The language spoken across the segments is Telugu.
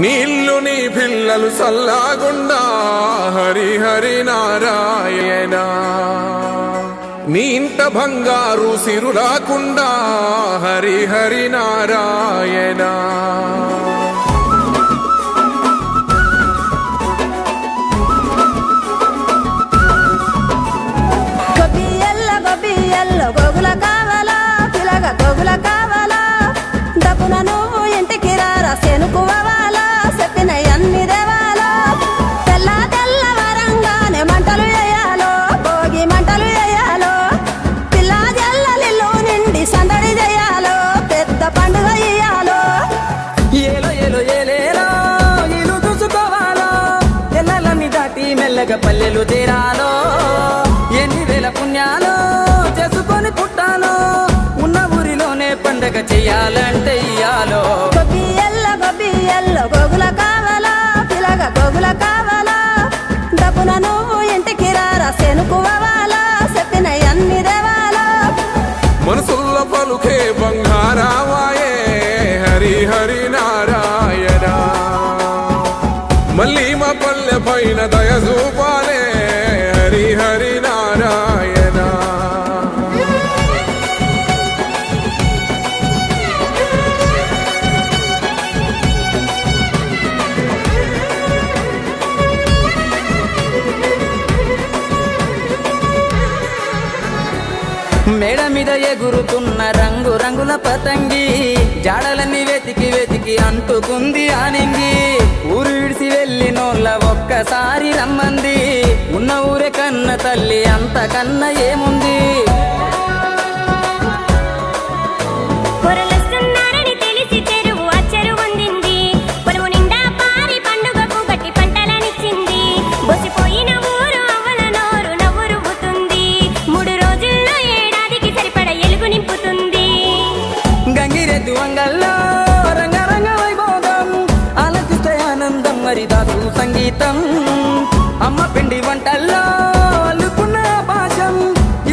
నీళ్ళు నీ పిల్లలు సల్లాగుండా హరి హరి నారాయణ. నీ ఇంట బంగారు సిరులాకుండా హరి హరి నారాయణ. గోగుల కావాలా పిలగ గోగుల కావాలా డబ్బున నువ్వు ఇంటికి రారా సెనుకువాలా చెప్పిన అన్ని దేవాలో తెల్ల తెల్ల వరంగానే మంటలు వేయాలో భోగి మంటలు వేయాలో పిల్ల జల్లలిల్లు నిండి సందడి చేయాలో పెద్ద పండుగ ఇయ్యాలో. ఏలో ఏలో ఏలేలో ఇల్లు చూసుకోవాలో ఎల్లలన్నీ దాటి మెల్లగా పల్లెలు తీరాలో ఎన్ని వేల పుణ్యాలో చేసుకొని పుట్టాలో ఉన్న ఊరిలోనే పండగ చెయ్యాలంటే ఇయ్యాలో. గొబ్బియల్లో గోగుల కావాలా పిలగ గోగుల కావాలా డబ్బున నువ్వు ఇంటికి రారా సెనుకువాలా చెప్పిన అన్ని దేవాలో. మనసుల్ల పలుకే బంగారావాయే హరి హరి నారాయణ. మళ్ళీ మా పల్లె పైన దయ చూపాలే హరి హరి నారాయణ. మేడ మీద ఎగురుతున్న రంగు రంగుల పతంగి జాడలన్నీ వెతికి వెతికి అంటుకుంది ఆనింగి. ఊరు విడిసి వెళ్ళినోళ్ళ ఒక్కసారి రమ్మంది ఉన్న ఊరే కన్న తల్లి అంతకన్నా ఏముంది. హరిదాసు సంగీతం అమ్మ పిండి వంటల్లో అల్లుకున్న భాషం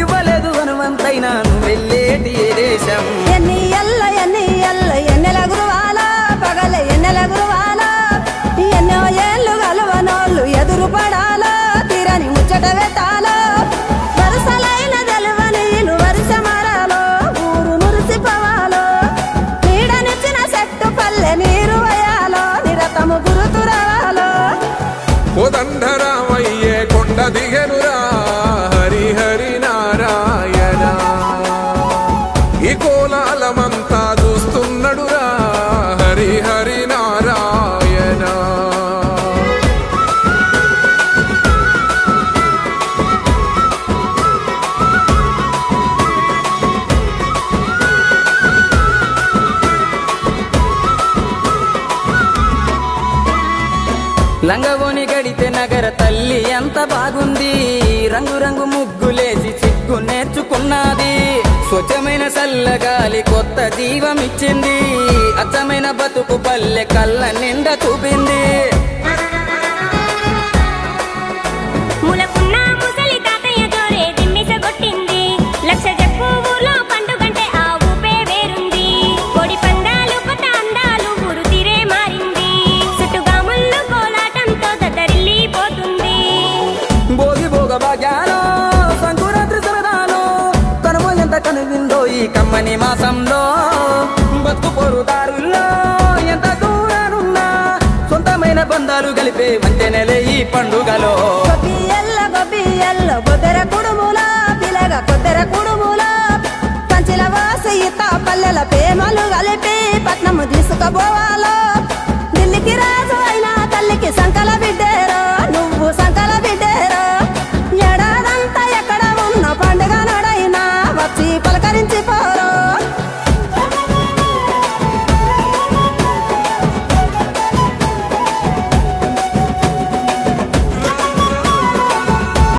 ఇవ్వలేదు హనుమంతైనా నువ్వు వెళ్ళేటి ఏ దేశం. ఎన్ని ఎన్నెల గురువాలా పగల ఎన్నెల గురువాలా ఎన్నో ఏళ్ళు గలవనోళ్ళు ఎదురు పడాలో తీరని ముచ్చట పెట్టాలో వరుసలైన తెలవని ఇల్లు వరుస మరాలో ఊరు మురిసిపోవాలో నీడనిచ్చిన చెట్టు పల్లె నీరు వయాలో నిరతము గురుతురాలో. కోదండరామయ్యే కొండ దిగనురా హరి హరి నారాయణ. ఈ కోలాలమంతా చూస్తున్నడురా హరి హరి నారాయణ. లంగవోని గడితే నగర తల్లి ఎంత బాగుంది. రంగు రంగు ముగ్గులేసి సిగ్గు నేర్చుకున్నది. స్వచ్ఛమైన చల్లగాలి కొత్త జీవం ఇచ్చింది. అచ్చమైన బతుకు పల్లె కళ్ళ నిండా చూపింది. సంకురాత్రి సరదాలో కనుమ ఎంత కనువిందో ఈ కమ్మని మాసంలో. బతుకు పొరుదారుల్లో ఎంత దూరానున్నా సొంతమైన బంధాలు కలిపే మంచి నెల ఈ పండుగలో. గొబ్బియల్లో కొద్దెర కుడుములా పిలగ కొద్దెర కుడుములా పంచిల వాసి ఇత పల్లెల ప్రేమలు కలిపి పట్నము తీసుకుపోవాలో. ఢిల్లీకి రాజు అయినా తల్లికి సంకల బిడ్డేరో నువ్వు సంకల బిడ్డేరో. ఏడాదంతా ఎక్కడ ఉన్న పండుగ నడైనా వచ్చి పలకరించి పోరా.